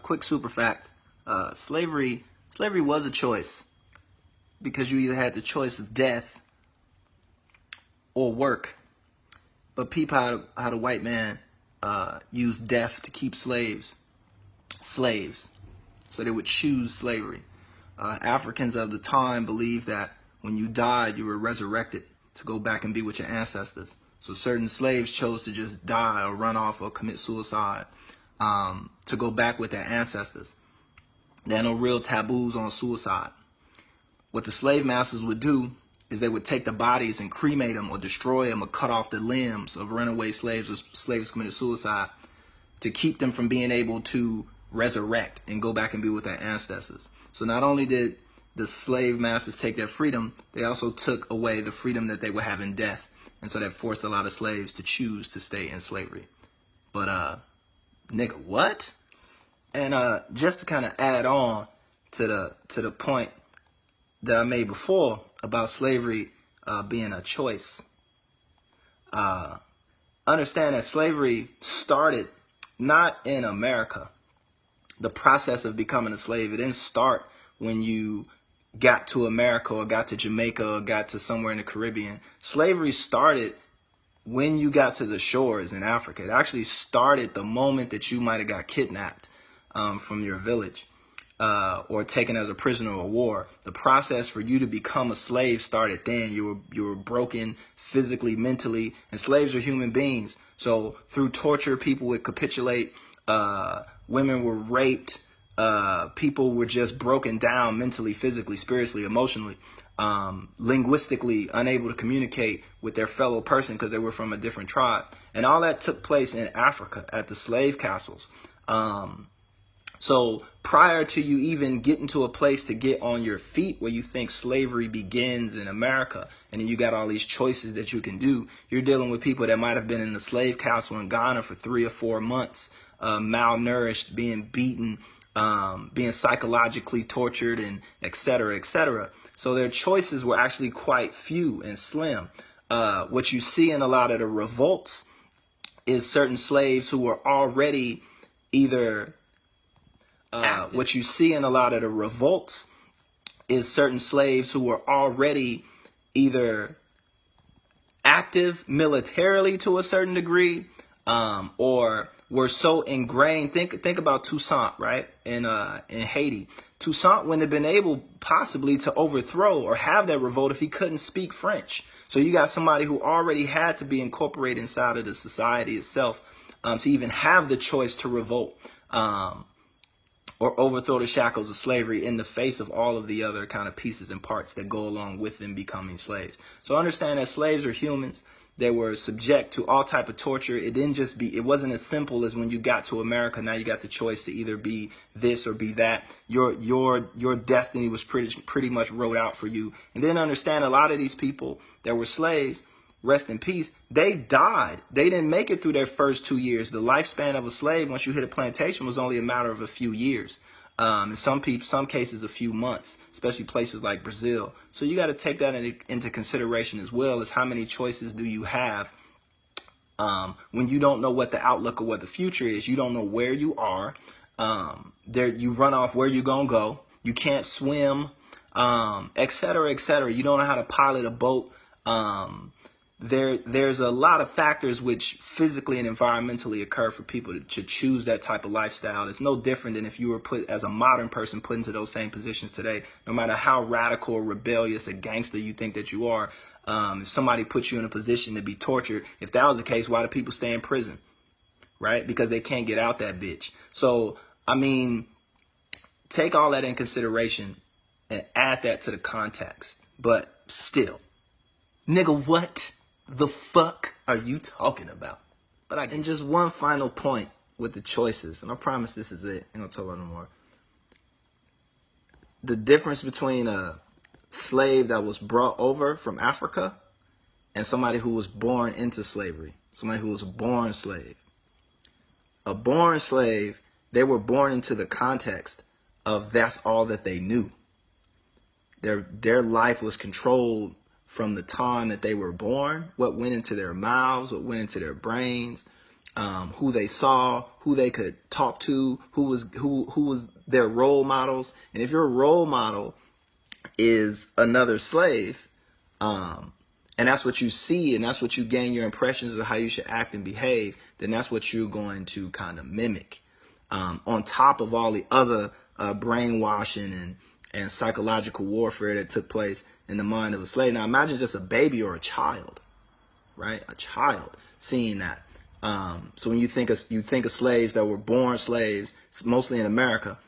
Quick super fact: slavery was a choice because you either had the choice of death or work. But peep how the white man used death to keep slaves. So they would choose slavery. Africans of the time believed that when you died, you were resurrected to go back and be with your ancestors. So certain slaves chose to just die or run off or commit suicide to go back with their ancestors. There are no real taboos on suicide. What the slave masters would do is they would take the bodies and cremate them or destroy them or cut off the limbs of runaway slaves or slaves who committed suicide to keep them from being able to resurrect and go back and be with their ancestors. So not only did the slave masters take their freedom, they also took away the freedom that they would have in death. And so that forced a lot of slaves to choose to stay in slavery. But nigga, what? And just to kind of add on to the point that I made before about slavery being a choice. Understand that slavery started not in America. The process of becoming a slave, it didn't start when you got to America or got to Jamaica or got to somewhere in the Caribbean. Slavery started when you got to the shores in Africa. It actually started the moment that you might have got kidnapped from your village. Or taken as a prisoner of war. The process for you to become a slave started then. You were broken physically, mentally, and slaves are human beings. So through torture, people would capitulate. Women were raped. People were just broken down mentally, physically, spiritually, emotionally, linguistically unable to communicate with their fellow person because they were from a different tribe. And all that took place in Africa at the slave castles. So prior to you even getting to a place to get on your feet where you think slavery begins in America, and then you got all these choices that you can do, you're dealing with people that might have been in the slave castle in Ghana for 3 or 4 months, malnourished, being beaten, being psychologically tortured, and et cetera, et cetera. So their choices were actually quite few and slim. What you see in a lot of the revolts is certain slaves who were already either... what you see in a lot of the revolts is certain slaves who were already either active militarily to a certain degree, or were so ingrained. Think about Toussaint, right? In Haiti. Toussaint wouldn't have been able possibly to overthrow or have that revolt if he couldn't speak French. So you got somebody who already had to be incorporated inside of the society itself to even have the choice to revolt. Or overthrow the shackles of slavery in the face of all of the other kind of pieces and parts that go along with them becoming slaves. So understand that slaves are humans. They were subject to all type of torture. It wasn't as simple as when you got to America. Now you got the choice to either be this or be that. Your destiny was pretty much wrote out for you. And then understand a lot of these people that were slaves, rest in peace, they died. They didn't make it through their first 2 years. The lifespan of a slave, once you hit a plantation, was only a matter of a few years. In some cases, a few months, especially places like Brazil. So you got to take that into consideration as well, as how many choices do you have when you don't know what the outlook or what the future is. You don't know where you are. You run off where you're going to go. You can't swim, et cetera, et cetera. You don't know how to pilot a boat. There's a lot of factors which physically and environmentally occur for people to choose that type of lifestyle. It's no different than if you were put as a modern person put into those same positions today. No matter how radical or rebellious a gangster you think that you are, if somebody puts you in a position to be tortured, if that was the case, why do people stay in prison? Right? Because they can't get out that bitch. So, I mean, take all that in consideration and add that to the context. But still, nigga, what the fuck are you talking about? And just one final point with the choices, and I promise this is it. I'm gonna talk about no more. The difference between a slave that was brought over from Africa and somebody who was born into slavery, somebody who was a born slave. A born slave, they were born into the context of that's all that they knew. Their life was controlled from the time that they were born, what went into their mouths, what went into their brains, who they saw, who they could talk to, who was their role models. And if your role model is another slave, and that's what you see, and that's what you gain your impressions of how you should act and behave, then that's what you're going to kind of mimic. On top of all the other brainwashing and psychological warfare that took place in the mind of a slave. Now imagine just a baby or a child, right? A child seeing that. So when you think of slaves that were born slaves, mostly in America,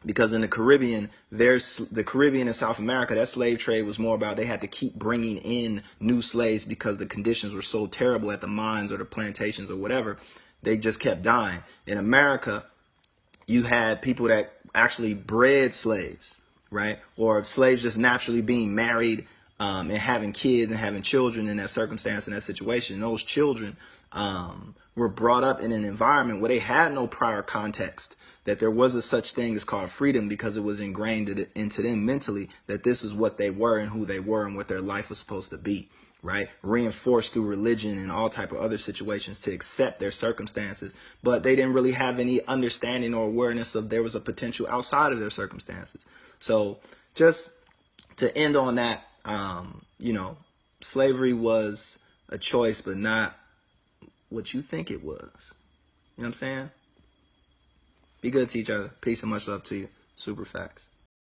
because in the Caribbean, the Caribbean and South America, that slave trade was more about they had to keep bringing in new slaves because the conditions were so terrible at the mines or the plantations or whatever. They just kept dying. In America, you had people that actually bred slaves, right? Or slaves just naturally being married and having kids and having children in that circumstance, in that situation. And those children were brought up in an environment where they had no prior context, that there was a such thing as called freedom, because it was ingrained into them mentally that this is what they were and who they were and what their life was supposed to be, right? Reinforced through religion and all type of other situations to accept their circumstances, but they didn't really have any understanding or awareness of there was a potential outside of their circumstances. So just to end on that, slavery was a choice, but not what you think it was. You know what I'm saying? Be good to each other. Peace and much love to you. Super facts.